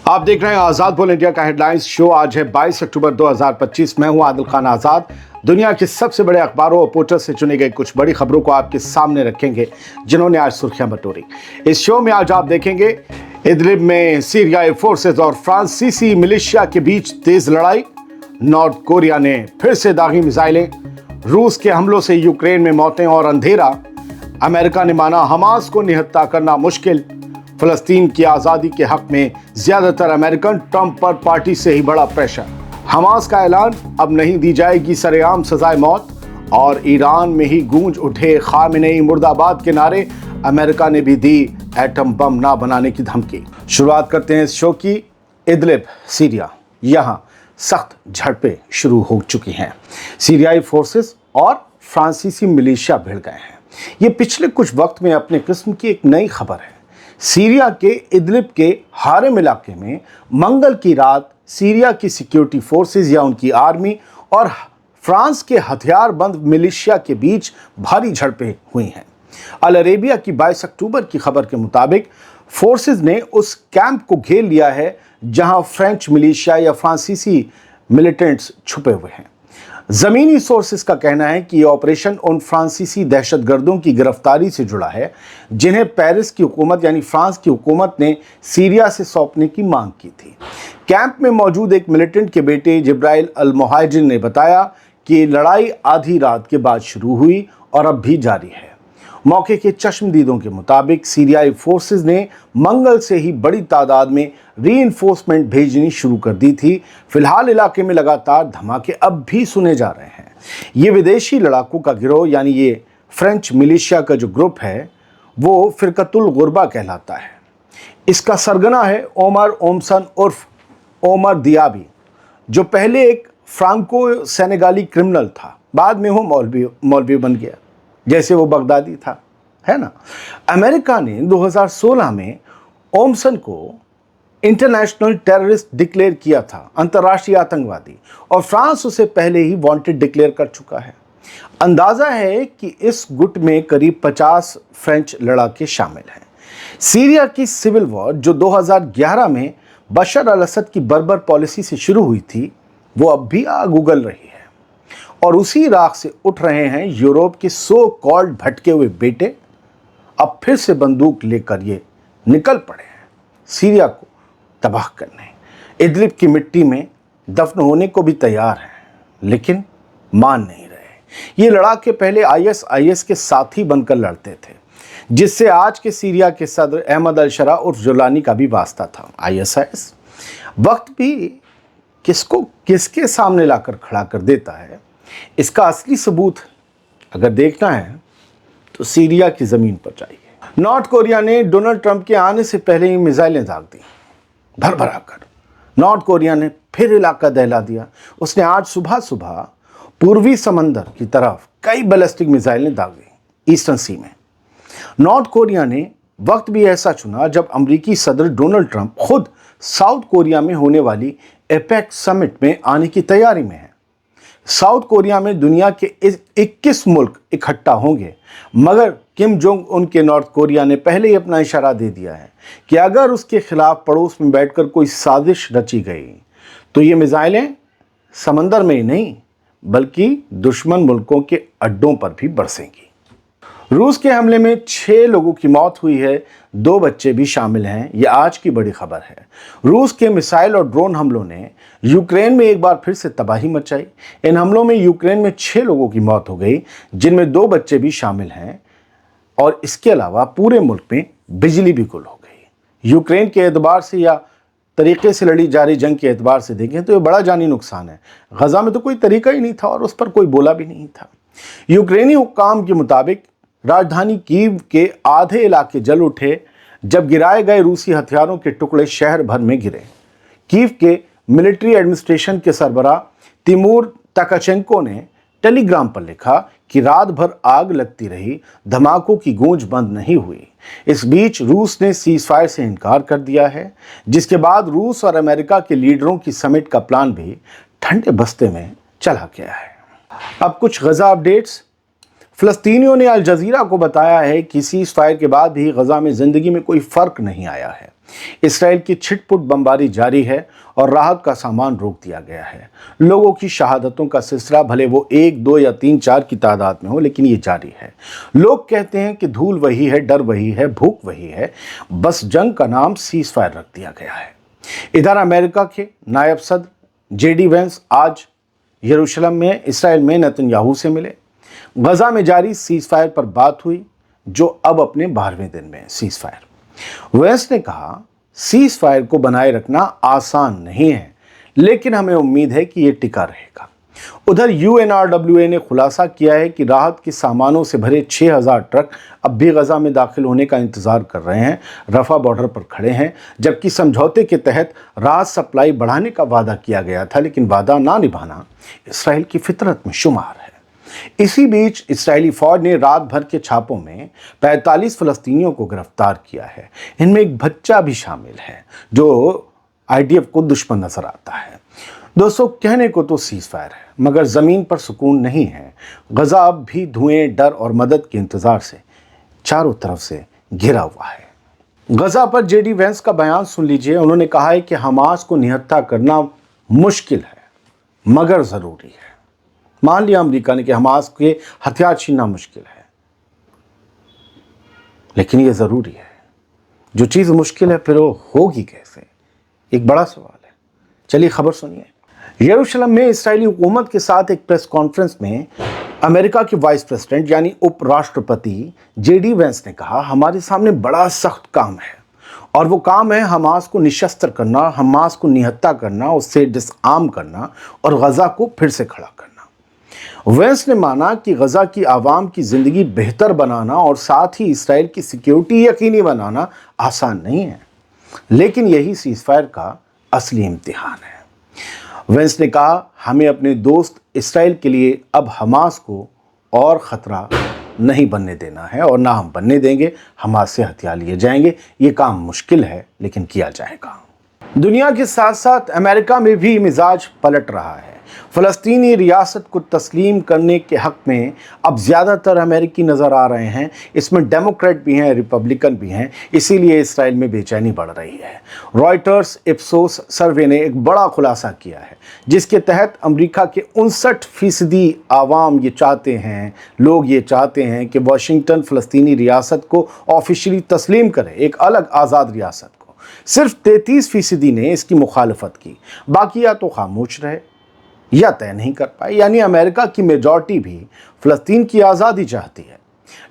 आप देख रहे हैं आजाद बोल इंडिया का हेडलाइंस शो। आज है 22 अक्टूबर 2025। मैं हूं आदिल खान आजाद। दुनिया के सबसे बड़े अखबारों और पोर्टल से चुनी गई कुछ बड़ी खबरों को आपके सामने रखेंगे जिन्होंने आज सुर्खियां बटोरी। इस शो में आज आप देखेंगे इदलिब में सीरियाई फोर्सेस और फ्रांसीसी मिलिशिया के बीच तेज लड़ाई, नॉर्थ कोरिया ने फिर से दागी मिसाइलें, रूस के हमलों से यूक्रेन में मौतें और अंधेरा, अमेरिका ने माना हमास को निहत्था करना मुश्किल, फलस्तीन की आज़ादी के हक में ज्यादातर अमेरिकन, ट्रंप पर पार्टी से ही बड़ा प्रेशर, हमास का ऐलान अब नहीं दी जाएगी सरेआम सजाए मौत, और ईरान में ही गूंज उठे खामेनेई मुर्दाबाद के नारे, अमेरिका ने भी दी एटम बम ना बनाने की धमकी। शुरुआत करते हैं इस शो की। इदलिब सीरिया, यहाँ सख्त झड़पें शुरू हो चुकी हैं। सीरियाई फोर्सेस और फ्रांसीसी मिलिशिया भिड़ गए हैं। ये पिछले कुछ वक्त में अपने किस्म की एक नई खबर है। सीरिया के इदलिब के हारेम इलाके में मंगल की रात सीरिया की सिक्योरिटी फोर्सेस या उनकी आर्मी और फ्रांस के हथियारबंद मिलिशिया के बीच भारी झड़पें हुई हैं। अल अरेबिया की 22 अक्टूबर की खबर के मुताबिक फोर्सेस ने उस कैंप को घेर लिया है जहां फ्रेंच मिलिशिया या फ्रांसीसी मिलिटेंट्स छुपे हुए हैं। ज़मीनी सोर्सेस का कहना है कि यह ऑपरेशन उन फ्रांसीसी दहशतगर्दों की गिरफ्तारी से जुड़ा है जिन्हें पेरिस की हुकूमत यानी फ्रांस की हुकूमत ने सीरिया से सौंपने की मांग की थी। कैंप में मौजूद एक मिलिटेंट के बेटे जिब्राइल अल मुहाजिर ने बताया कि लड़ाई आधी रात के बाद शुरू हुई और अब भी जारी है। मौके के चश्मदीदों के मुताबिक सीरियाई फोर्सेस ने मंगल से ही बड़ी तादाद में रीइंफोर्समेंट भेजनी शुरू कर दी थी। फिलहाल इलाके में लगातार धमाके अब भी सुने जा रहे हैं। ये विदेशी लड़ाकों का गिरोह यानी ये फ्रेंच मिलिशिया का जो ग्रुप है वो फिरकतुल गुरबा कहलाता है। इसका सरगना है ओमर ओमसन उर्फ ओमर दियाबी, जो पहले एक फ्रांको सेनेगाली क्रिमिनल था, बाद में वो मौलवी बन गया, जैसे वो बगदादी था, है ना। अमेरिका ने 2016 में ओमसन को इंटरनेशनल टेररिस्ट डिक्लेयर किया था, अंतर्राष्ट्रीय आतंकवादी, और फ्रांस उसे पहले ही वांटेड डिक्लेयर कर चुका है। अंदाजा है कि इस गुट में करीब 50 फ्रेंच लड़ाके शामिल हैं। सीरिया की सिविल वॉर जो 2011 में बशर अल असद की बर्बर पॉलिसी से शुरू हुई थी, वो अब भी आग उगल रही है, और उसी राख से उठ रहे हैं यूरोप के सो कॉल्ड भटके हुए बेटे। अब फिर से बंदूक लेकर ये निकल पड़े हैं सीरिया को तबाह करने। इदलिब की मिट्टी में दफन होने को भी तैयार हैं, लेकिन मान नहीं रहे। ये लड़ाके पहले आईएस के साथी बनकर लड़ते थे, जिससे आज के सीरिया के सदर अहमद अल शरा उर्फ जुलानी का भी वास्ता था। आईएस वक्त भी किसको किसके सामने लाकर खड़ा कर देता है, इसका असली सबूत अगर देखना है तो सीरिया की ज़मीन पर जाइए। नॉर्थ कोरिया ने डोनाल्ड ट्रंप के आने से पहले ही मिसाइलें दाग दी भर भरा कर। नॉर्थ कोरिया ने फिर इलाका दहला दिया। उसने आज सुबह सुबह पूर्वी समंदर की तरफ कई बैलिस्टिक मिसाइलें दाग दी ईस्टर्न सी में। नॉर्थ कोरिया ने वक्त भी ऐसा चुना जब अमेरिकी सदर डोनाल्ड ट्रंप खुद साउथ कोरिया में होने वाली एपेक समिट में आने की तैयारी में है। साउथ कोरिया में दुनिया के 21 मुल्क इकट्ठा होंगे, मगर किम जोंग उन के नॉर्थ कोरिया ने पहले ही अपना इशारा दे दिया है कि अगर उसके खिलाफ पड़ोस में बैठकर कोई साजिश रची गई तो ये मिसाइलें समंदर में ही नहीं बल्कि दुश्मन मुल्कों के अड्डों पर भी बरसेंगी। रूस के हमले में 6 लोगों की मौत हुई है, 2 बच्चे भी शामिल हैं। यह आज की बड़ी खबर है। रूस के मिसाइल और ड्रोन हमलों ने यूक्रेन में एक बार फिर से तबाही मचाई। इन हमलों में यूक्रेन में 6 लोगों की मौत हो गई, जिनमें 2 बच्चे भी शामिल हैं, और इसके अलावा पूरे मुल्क में बिजली भी गुल हो गई। यूक्रेन के एतबार से या तरीके से लड़ी जा रही जंग के एतबार से देखें तो ये बड़ा जानी नुकसान है। गजा में तो कोई तरीका ही नहीं था और उस पर कोई बोला भी नहीं था। यूक्रेनी हुक्काम के मुताबिक राजधानी कीव के आधे इलाके जल उठे जब गिराए गए रूसी हथियारों के टुकड़े शहर भर में गिरे। कीव के मिलिट्री एडमिनिस्ट्रेशन के सरबराह तिमूर तकाचेंको ने टेलीग्राम पर लिखा कि रात भर आग लगती रही, धमाकों की गूंज बंद नहीं हुई। इस बीच रूस ने सीज़फायर से इनकार कर दिया है, जिसके बाद रूस और अमेरिका के लीडरों की समिट का प्लान भी ठंडे बस्ते में चला गया है। अब कुछ गजा अपडेट्स। फ़लस्तीनियों ने अल जज़ीरा को बताया है कि सीज़ फायर के बाद भी गजा में ज़िंदगी में कोई फ़र्क नहीं आया है। इसराइल की छिटपुट बमबारी जारी है और राहत का सामान रोक दिया गया है। लोगों की शहादतों का सिलसिला भले वो 1, 2 या 3, 4 की तादाद में हो, लेकिन ये जारी है। लोग कहते हैं कि धूल वही है, डर वही है, भूख वही है, बस जंग का नाम सीज फायर रख दिया गया है। इधर अमेरिका के नायब सदर जेडी वेंस आज यरूशलेम में इसराइल में नेतन्याहू से मिले। गजा में जारी सीज फायर पर बात हुई, जो अब अपने 12वें दिन में सीज फायर। वेंस ने कहा, सीज फायर को बनाए रखना आसान नहीं है, लेकिन हमें उम्मीद है कि यह टिका रहेगा। उधर UNRWA ने खुलासा किया है कि राहत के सामानों से भरे 6000 ट्रक अब भी गजा में दाखिल होने का इंतजार कर रहे हैं, रफा बॉर्डर पर खड़े हैं, जबकि समझौते के तहत राहत सप्लाई बढ़ाने का वादा किया गया था, लेकिन वादा ना निभाना इसराइल की फितरत में शुमार है। इसी बीच इस्राएली फौज ने रात भर के छापों में 45 फलस्तीनियों को गिरफ्तार किया है। इनमें एक बच्चा भी शामिल है जो IDF को दुश्मन नजर आता है। दोस्तों, कहने को तो सीज फायर है, मगर ज़मीन पर सुकून नहीं है। गजा अब भी धुएं, डर और मदद के इंतज़ार से चारों तरफ से घिरा हुआ है। गजा पर जेडी वेंस का बयान सुन लीजिए। उन्होंने कहा है कि हमास को निहत्था करना मुश्किल है, मगर ज़रूरी है। मान लिया अमेरिका ने कि हमास के हथियार छीनना मुश्किल है, लेकिन ये ज़रूरी है। जो चीज़ मुश्किल है फिर वो होगी कैसे, एक बड़ा सवाल है। चलिए खबर सुनिए। यरूशलेम में इस्राएली हुकूमत के साथ एक प्रेस कॉन्फ्रेंस में अमेरिका के वाइस प्रेसिडेंट यानी उपराष्ट्रपति जेडी वेंस ने कहा, हमारे सामने बड़ा सख्त काम है और वो काम है हमास को निशस्त्र करना, हमास को निहत्था करना, उससे डिसआर्म करना और गजा को फिर से खड़ा करना। वेंस ने माना कि गजा की आवाम की ज़िंदगी बेहतर बनाना और साथ ही इसराइल की सिक्योरिटी यकीनी बनाना आसान नहीं है, लेकिन यही सीज़फायर का असली इम्तिहान है। वेंस ने कहा, हमें अपने दोस्त इसराइल के लिए अब हमास को और ख़तरा नहीं बनने देना है और ना हम बनने देंगे। हमास से हथियार लिए जाएंगे। ये काम मुश्किल है, लेकिन किया जाएगा। दुनिया के साथ साथ अमेरिका में भी मिजाज पलट रहा है। फ़लस्तीनी रियासत को तस्लीम करने के हक़ में अब ज़्यादातर अमेरिकी नज़र आ रहे हैं। इसमें डेमोक्रेट भी हैं, रिपब्लिकन भी हैं, इसीलिए इसराइल में बेचैनी बढ़ रही है। रॉयटर्स इप्सोस सर्वे ने एक बड़ा खुलासा किया है, जिसके तहत अमेरिका के 59% आवाम ये चाहते हैं, लोग ये चाहते हैं कि वाशिंगटन फ़लस्तीनी रियासत को ऑफिशियली तस्लीम करे, एक अलग आज़ाद रियासत को। सिर्फ 33% ने इसकी मुखालफत की, बाकी या तो खामोश रहे या तय नहीं कर पाए। यानी अमेरिका की मेजॉरिटी भी फ़लस्तीन की आज़ादी चाहती है।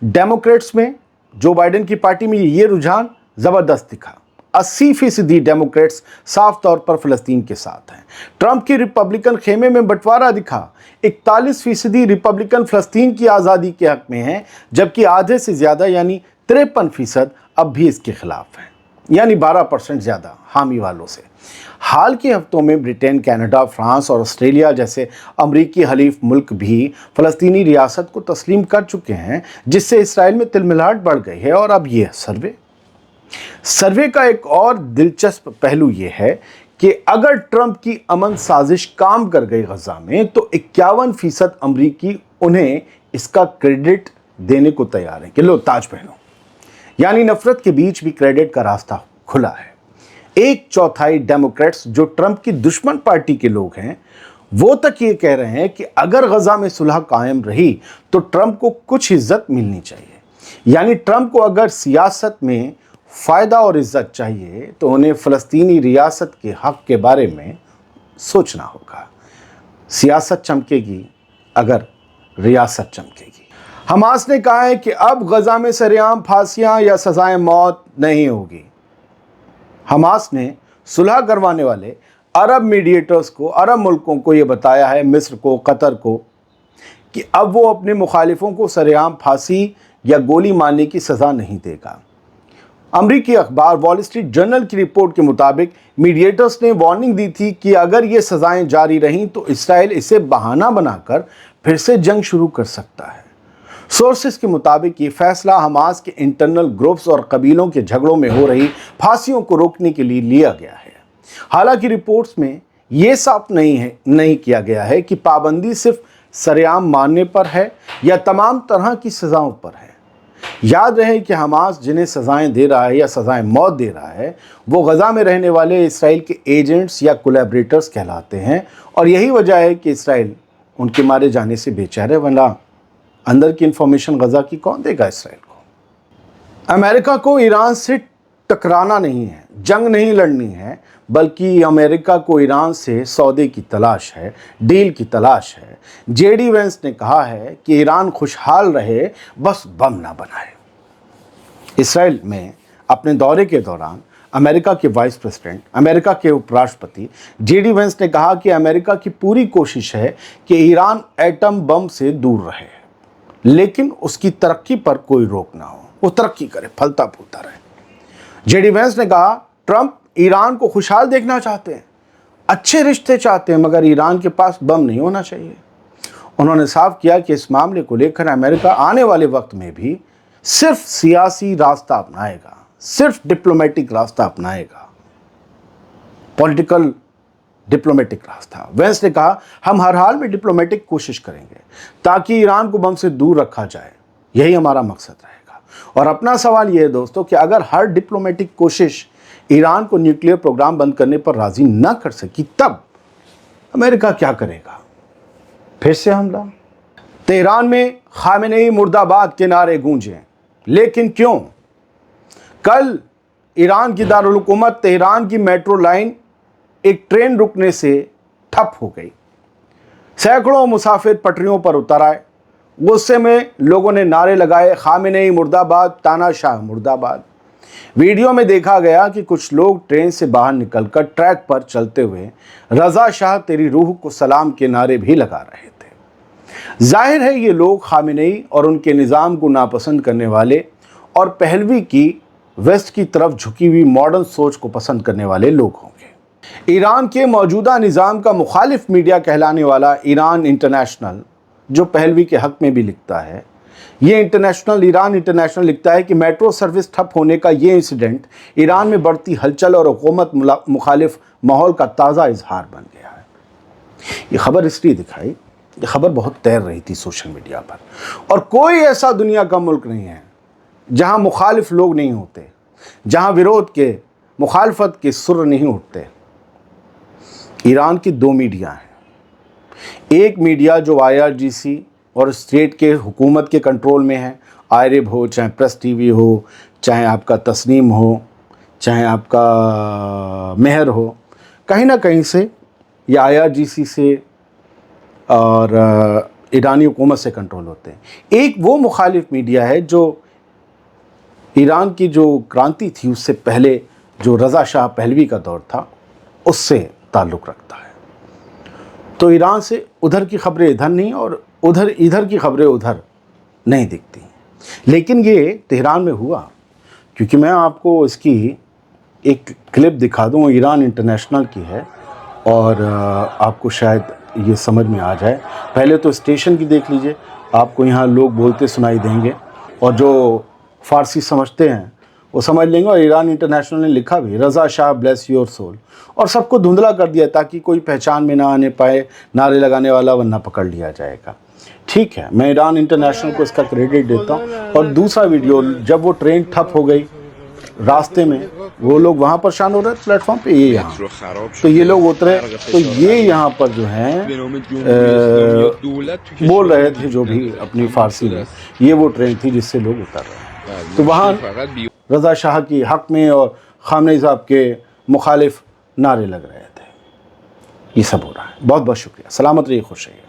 डेमोक्रेट्स में, जो बाइडेन की पार्टी में ये रुझान ज़बरदस्त दिखा। 80% डेमोक्रेट्स साफ तौर पर फ़लस्तीन के साथ हैं। ट्रंप की रिपब्लिकन खेमे में बंटवारा दिखा। 41% रिपब्लिकन फ़लस्तीन की आज़ादी के हक़ में हैं, जबकि आधे से ज़्यादा यानी 53% अब भी इसके खिलाफ हैं, यानी 12% ज़्यादा हामी वालों से। हाल के हफ्तों में ब्रिटेन, कनाडा, फ्रांस और ऑस्ट्रेलिया जैसे अमरीकी हलीफ मुल्क भी फ़लस्तीनी रियासत को तस्लीम कर चुके हैं, जिससे इसराइल में तिलमिलाहट बढ़ गई है। और अब ये सर्वे का एक और दिलचस्प पहलू ये है कि अगर ट्रंप की अमन साजिश काम कर गई गजा में, तो 51% अमरीकी उन्हें इसका क्रेडिट देने को तैयार है कि लो ताज पहनो। यानी नफरत के बीच भी क्रेडिट का रास्ता खुला है। 1/4 डेमोक्रेट्स, जो ट्रंप की दुश्मन पार्टी के लोग हैं, वो तक ये कह रहे हैं कि अगर गजा में सुलह कायम रही तो ट्रंप को कुछ इज्जत मिलनी चाहिए। यानी ट्रंप को अगर सियासत में फ़ायदा और इज्जत चाहिए तो उन्हें फ़लस्तीनी रियासत के हक़ के बारे में सोचना होगा। सियासत चमकेगी अगर रियासत चमकेगी। हमास ने कहा है कि अब गजा में सरेआम फांसियां या सजाएं मौत नहीं होगी। हमास ने सुलह करवाने वाले अरब मीडिएटर्स को, अरब मुल्कों को ये बताया है, मिस्र को, कतर को, कि अब वो अपने मुखालिफों को सरेआम फांसी या गोली मारने की सज़ा नहीं देगा। अमरीकी अखबार वॉल स्ट्रीट जर्नल की रिपोर्ट के मुताबिक मीडिएटर्स ने वार्निंग दी थी कि अगर ये सज़ाएं जारी रहीं तो इसराइल इसे बहाना बनाकर फिर से जंग शुरू कर सकता है। सोर्सेस के मुताबिक ये फैसला हमास के इंटरनल ग्रुप्स और कबीलों के झगड़ों में हो रही फांसियों को रोकने के लिए लिया गया है। हालांकि रिपोर्ट्स में ये साफ नहीं किया गया है कि पाबंदी सिर्फ सरेआम मारने पर है या तमाम तरह की सज़ाओं पर है। याद रहे कि हमास जिन्हें सज़ाएं दे रहा है या सज़ाएं मौत दे रहा है वो गज़ा में रहने वाले इसराइल के एजेंट्स या कोलैबोरेटर्स कहलाते हैं, और यही वजह है कि इसराइल उनके मारे जाने से बेचैन है, वरना अंदर की इंफॉर्मेशन गज़ा की कौन देगा इसराइल को। अमेरिका को ईरान से टकराना नहीं है, जंग नहीं लड़नी है, बल्कि अमेरिका को ईरान से सौदे की तलाश है, डील की तलाश है। जेडी वेंस ने कहा है कि ईरान खुशहाल रहे, बस बम ना बनाए। इसराइल में अपने दौरे के दौरान अमेरिका के वाइस प्रेसिडेंट, अमेरिका के उपराष्ट्रपति जेडी वेंस ने कहा कि अमेरिका की पूरी कोशिश है कि ईरान एटम बम से दूर रहे, लेकिन उसकी तरक्की पर कोई रोक ना हो, वो तरक्की करे, फलता फूलता रहे। जेडी वेंस ने कहा ट्रंप ईरान को खुशहाल देखना चाहते हैं, अच्छे रिश्ते चाहते हैं, मगर ईरान के पास बम नहीं होना चाहिए। उन्होंने साफ किया कि इस मामले को लेकर अमेरिका आने वाले वक्त में भी सिर्फ सियासी रास्ता अपनाएगा, सिर्फ डिप्लोमेटिक रास्ता अपनाएगा, पॉलिटिकल डिप्लोमेटिक रास्ता। वेंस ने कहा हम हर हाल में डिप्लोमेटिक कोशिश करेंगे ताकि ईरान को बम से दूर रखा जाए, यही हमारा मकसद रहेगा। और अपना सवाल यह है दोस्तों कि अगर हर डिप्लोमेटिक कोशिश ईरान को न्यूक्लियर प्रोग्राम बंद करने पर राजी न कर सकी, तब अमेरिका क्या करेगा? फिर से हमला। तेहरान में खामेनेई मुर्दाबाद के नारे गूंजे, लेकिन क्यों? कल ईरान की दारुल हुकूमत तेहरान की मेट्रो लाइन एक ट्रेन रुकने से ठप हो गई। सैकड़ों मुसाफिर पटरियों पर उतर आए। गुस्से में लोगों ने नारे लगाए, खामेनेई मुर्दाबाद, तानाशाह मुर्दाबाद। वीडियो में देखा गया कि कुछ लोग ट्रेन से बाहर निकलकर ट्रैक पर चलते हुए रज़ा शाह तेरी रूह को सलाम के नारे भी लगा रहे थे। जाहिर है ये लोग खामेनेई और उनके निज़ाम को नापसंद करने वाले और पहलवी की वेस्ट की तरफ झुकी हुई मॉडर्न सोच को पसंद करने वाले लोग होंगे। ईरान के मौजूदा निज़ाम का मुखालिफ मीडिया कहलाने वाला ईरान इंटरनेशनल, जो पहलवी के हक़ में भी लिखता है, ये ईरान इंटरनेशनल लिखता है कि मेट्रो सर्विस ठप होने का ये इंसिडेंट ईरान में बढ़ती हलचल और हुकूमत मुखालिफ माहौल का ताज़ा इजहार बन गया है। ये खबर इसलिए दिखाई, ये खबर बहुत तैर रही थी सोशल मीडिया पर, और कोई ऐसा दुनिया का मुल्क नहीं है जहां मुखालिफ लोग नहीं होते, जहां विरोध के, मुखालफत के सुर नहीं उठते। ईरान की दो मीडिया हैं। एक मीडिया जो IRGC और स्टेट के हुकूमत के कंट्रोल में है, आयरब हो, चाहे प्रेस टीवी हो, चाहे आपका तस्नीम हो, चाहे आपका मेहर हो, कहीं ना कहीं से या IRGC से और ईरानी हुकूमत से कंट्रोल होते हैं। एक वो मुखालिफ मीडिया है जो ईरान की जो क्रांति थी उससे पहले, जो रज़ा शाह पहलवी का दौर था, उससे ताल्लुक़ रखता है। तो ईरान से उधर की खबरें इधर नहीं और इधर की खबरें उधर नहीं दिखती। लेकिन ये तेहरान में हुआ, क्योंकि मैं आपको इसकी एक क्लिप दिखा दूँ, ईरान इंटरनेशनल की है, और आपको शायद ये समझ में आ जाए। पहले तो स्टेशन की देख लीजिए, आपको यहाँ लोग बोलते सुनाई देंगे, और जो फ़ारसी समझते हैं वो समझ लेंगे। और ईरान इंटरनेशनल ने लिखा भी, रज़ा शाह ब्लेस योर सोल, और सबको धुंधला कर दिया ताकि कोई पहचान में ना आने पाए नारे लगाने वाला, वरना पकड़ लिया जाएगा। ठीक है, मैं ईरान इंटरनेशनल को इसका क्रेडिट देता हूँ। और दूसरा वीडियो, जब वो ट्रेन ठप हो गई रास्ते में, वो लोग वहाँ परेशान हो रहे थे प्लेटफॉर्म पे, ये यहाँ, तो ये लोग उतरे, तो ये यहाँ पर जो हैं बोल रहे थे जो भी अपनी फ़ारसी में, ये वो ट्रेन थी जिससे लोग उतर रहे हैं। तो वहाँ रज़ा शाह की हक़ में और खामनेई साहब के मुखालिफ नारे लग रहे थे। ये सब हो रहा है। बहुत बहुत शुक्रिया। सलामत रहिए, खुश रहिए।